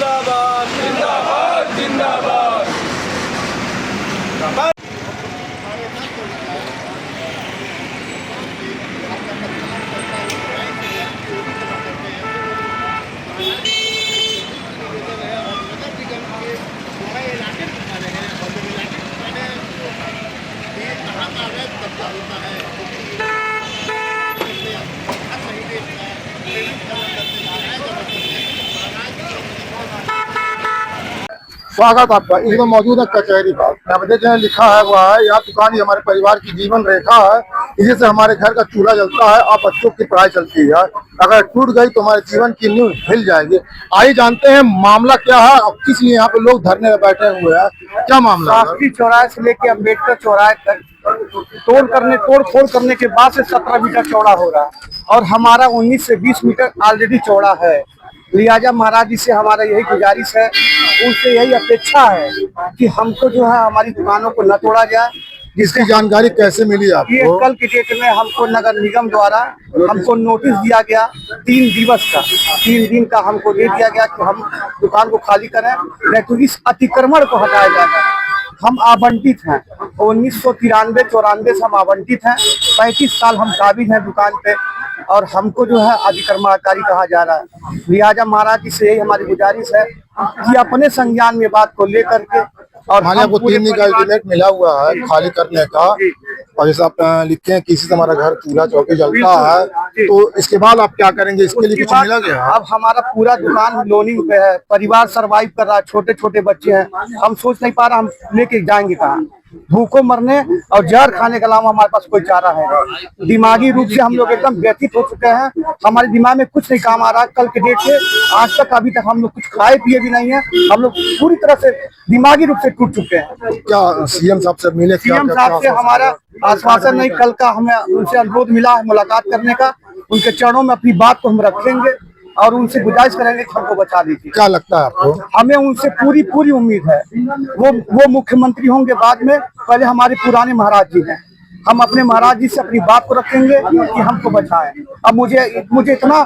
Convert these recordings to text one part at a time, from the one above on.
जिंदाबाद जिंदाबाद जिंदाबाद। स्वागत आपका। इसमें मौजूद है कचहरी का। यहाँ देखें लिखा है हुआ है, यहाँ दुकान ही हमारे परिवार की जीवन रेखा है। इसी से हमारे घर का चूल्हा जलता है और बच्चों की पढ़ाई चलती है। अगर टूट गई तो हमारे जीवन की नींव हिल जाएगी। आइए जानते हैं मामला क्या है और किस लिए यहाँ पे लोग धरने में बैठे हुए हैं। क्या मामला है? शास्त्री चौराहे से लेके अम्बेडकर चौराहे तक तोड़ फोड़ करने के बाद से 17 मीटर चौड़ा हो रहा है और हमारा 19 से 20 मीटर ऑलरेडी चौड़ा है। लिहाजा महाराज जी से हमारा यही गुजारिश है, उनसे यही अपेक्षा है कि हमको जो है हमारी दुकानों को न तोड़ा जाए। इसकी जानकारी कैसे मिली ये आपको? कल की डेट में हमको नगर निगम द्वारा हमको नोटिस दिया गया 3 दिवस का, 3 दिन का हमको दे दिया गया कि हम दुकान को खाली करें, नहीं तो इस अतिक्रमण को हटाया जाएगा। हम आवंटित हैं 1993-94 से हम आवंटित हैं। 35 साल हम काबिज हैं दुकान पे और हमको जो है अतिक्रमणकारी कहा जा रहा है। लिहाजा महाराज जी से यही हमारी गुजारिश है कि अपने संज्ञान में बात को लेकर के और आपको 3 दिन का अल्टीमेट मिला हुआ है खाली करने का, और जैसे आप लिखे हैं कि इसी से हमारा घर चूल्हा चौकी जलता है, तो इसके बाद आप क्या करेंगे? इसके लिए कुछ मिला गया? अब हमारा पूरा दुकान लोनिंग पे है, परिवार सरवाइव कर रहा है, छोटे छोटे बच्चे हैं, हम सोच नहीं पा रहे हम लेके जाएंगे कहाँ। भूखों मरने और जहर खाने के अलावा हमारे पास कोई चारा है। दिमागी रूप से हम लोग एकदम व्यथित हो चुके हैं, हमारे दिमाग में कुछ नहीं काम आ रहा। कल के डेट से आज तक अभी तक हम लोग कुछ खाए पिए भी नहीं है, हम लोग पूरी तरह से दिमागी रूप से टूट चुके हैं। क्या सीएम साहब से मिले? सीएम साहब से हमारा आश्वासन नहीं, कल का हमें उनसे अनुरोध मिला है मुलाकात करने का। उनके चरणों में अपनी बात को हम रखेंगे और उनसे गुजारिश करेंगे कि हमको बचा दीजिए। क्या लगता है आपको? हमें उनसे पूरी उम्मीद है। वो मुख्यमंत्री होंगे बाद में, पहले हमारे पुराने महाराज जी हैं। हम अपने महाराज जी से अपनी बात को रखेंगे कि हमको बचाएं। अब मुझे इतना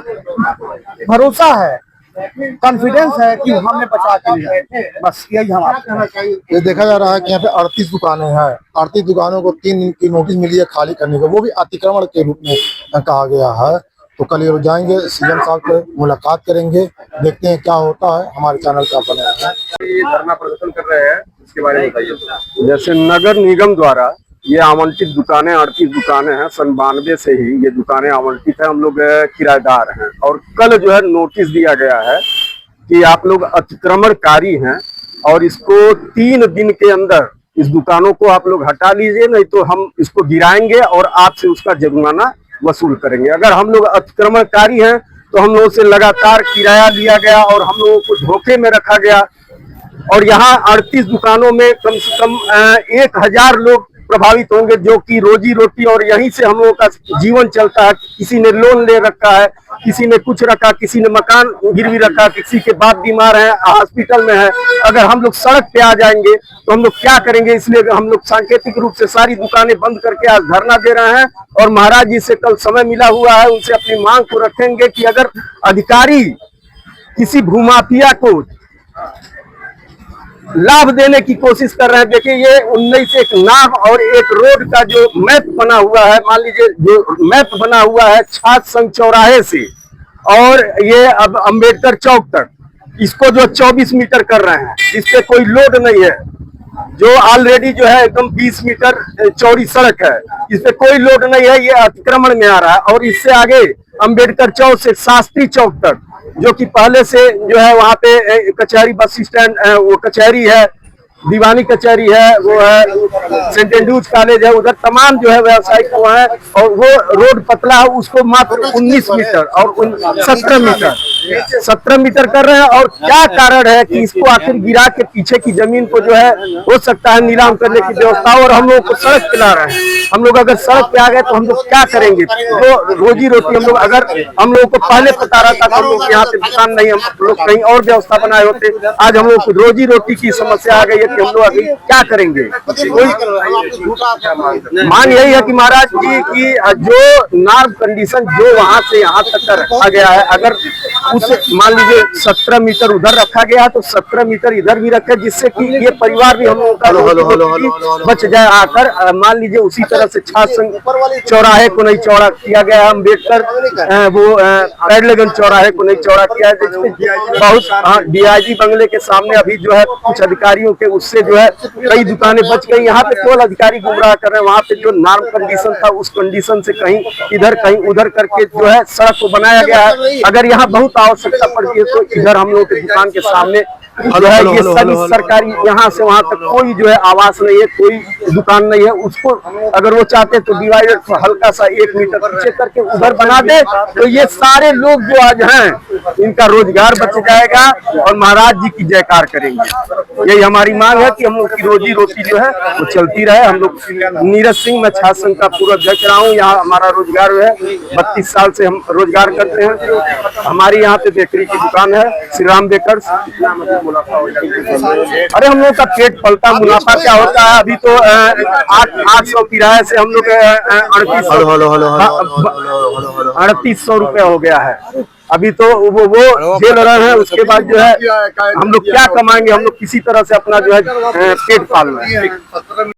भरोसा है, कॉन्फिडेंस है कि हमें बचा के लिए, बस यही हमारा। ये देखा जा रहा है कि यहाँ पे 38 दुकानें हैं। 38 दुकानों को 3 दिन की नोटिस मिली है खाली करने को, वो भी अतिक्रमण के रूप में कहा गया है। तो कल ये जाएंगे, सीएम साहब से मुलाकात करेंगे, देखते हैं क्या होता है। हमारे चैनल का बने ये धरना प्रदर्शन कर रहे हैं, इसके बारे में बताइए। जैसे नगर निगम द्वारा ये आवंटित दुकानें 38 दुकानें हैं, 92 से ही ये दुकानें आवंटित है। हम लोग किराएदार हैं और कल जो है नोटिस दिया गया है कि आप लोग अतिक्रमणकारी हैं और इसको 3 दिन के अंदर इस दुकानों को आप लोग हटा लीजिए, नहीं तो हम इसको गिराएंगे और आपसे उसका जुर्माना वसूल करेंगे। अगर हम लोग अतिक्रमणकारी हैं तो हम लोगों से लगातार किराया लिया गया और हम लोगों को धोखे में रखा गया और यहाँ 38 दुकानों में कम से कम 1000 लोग प्रभावित होंगे, जो कि रोजी रोटी और यहीं से हम लोगों का जीवन चलता है। किसी ने लोन ले रखा है, किसी ने कुछ रखा, किसी ने मकान गिरवी रखा, किसी के बाप बीमार है, हॉस्पिटल में है। अगर हम लोग सड़क पे आ जाएंगे तो हम लोग क्या करेंगे? इसलिए हम लोग सांकेतिक रूप से सारी दुकानें बंद करके आज धरना दे रहे हैं और महाराज जी से कल समय मिला हुआ है, उनसे अपनी मांग को रखेंगे कि अगर अधिकारी किसी भूमाफिया को लाभ देने की कोशिश कर रहे हैं। देखिए ये 19 एक नाव और एक रोड का जो मैप बना हुआ है, मान लीजिए जो मैप बना हुआ है छात्र संघ चौराहे से और ये अब अम्बेडकर चौक तक, इसको जो 24 मीटर कर रहे हैं, जिसपे कोई लोड नहीं है, जो ऑलरेडी जो है एकदम 20 मीटर चौड़ी सड़क है, इसपे कोई लोड नहीं है, ये अतिक्रमण में आ रहा है। और इससे आगे अम्बेडकर चौक से शास्त्री चौक तक, जो कि पहले से जो है वहाँ पे कचहरी बस स्टैंड, वो कचहरी है, दीवानी कचहरी है, वो है सेंट एंड्रूज कॉलेज है, उधर तमाम जो है व्यावसायिक वो है और वो रोड पतला है, उसको मात्र 19 मीटर और 17 मीटर कर रहे हैं। और क्या कारण है कि इसको आखिर गिरा के पीछे की जमीन को जो है हो सकता है नीलाम करने की व्यवस्था, और हम लोगों को सड़क पिला रहे हैं। हम लोग अगर सड़क पे आ गए तो हम लोग क्या करेंगे? तो रोजी रोटी हम लोग, अगर हम लोगों को पहले पता रहता तो हम लोग यहाँ पे दुकान नहीं, हम लोग कहीं और व्यवस्था बनाए होते। आज हम लोग को रोजी रोटी की समस्या आ गई है कि हम लोग अभी क्या करेंगे? मान यही है कि महाराज जी की जो नॉर्म कंडीशन जो वहां से यहाँ तक का रखा गया है, अगर उस मान लीजिए 17 मीटर उधर रखा गया है तो 17 मीटर इधर भी रखे, जिससे कि ये परिवार भी हम लोगों का बच जाए। आकर मान लीजिए उसी तरह से चौराहे को नहीं चौड़ा किया गया है, अम्बेडकर वो पैडलेगंज चौराहे को नहीं चौड़ा किया है, जिसमें बहुत डीआईजी बंगले के सामने अभी जो है कुछ अधिकारियों के उससे जो है कई दुकानें बच गई। यहाँ पे केवल अधिकारी गुमराह कर रहे हैं। वहाँ पे जो नॉर्म कंडीशन था उस कंडीशन से कहीं इधर कहीं उधर करके जो है सड़क को बनाया गया है। अगर यहाँ बहुत आवश्यकता पड़ती है तो इधर हम लोग के दुकान के सामने जो है ये सभी सरकारी यहाँ से वहां तक कोई जो है आवास नहीं है, कोई दुकान नहीं है। उसको अगर वो चाहते तो डिवाइडर को हल्का सा 1 मीटर पीछे करके उधर बना दे तो ये सारे लोग जो आज हैं इनका रोजगार बच जाएगा और महाराज जी की जयकार करेंगे। यही हमारी मांग है कि हम लोग की रोजी रोटी जो है वो चलती रहे। हम लोग नीरज सिंह, मैं छात्र संघ का पूर्व अध्यक्ष रहा हूँ। यहाँ हमारा रोजगार जो है 32 साल से हम रोजगार करते हैं। हमारी यहाँ पे बेकरी की दुकान है, श्री राम बेकर्स। अरे हम लोग का पेट पलता, मुनाफा क्या होता है? अभी तो 800 किराए से हम लोग 3800 रुपए हो गया है। अभी तो वो झेल रहे हैं। उसके बाद जो है हम लोग क्या कमाएंगे? हम लोग किसी तरह से अपना जो है पेट पाल रहे हैं।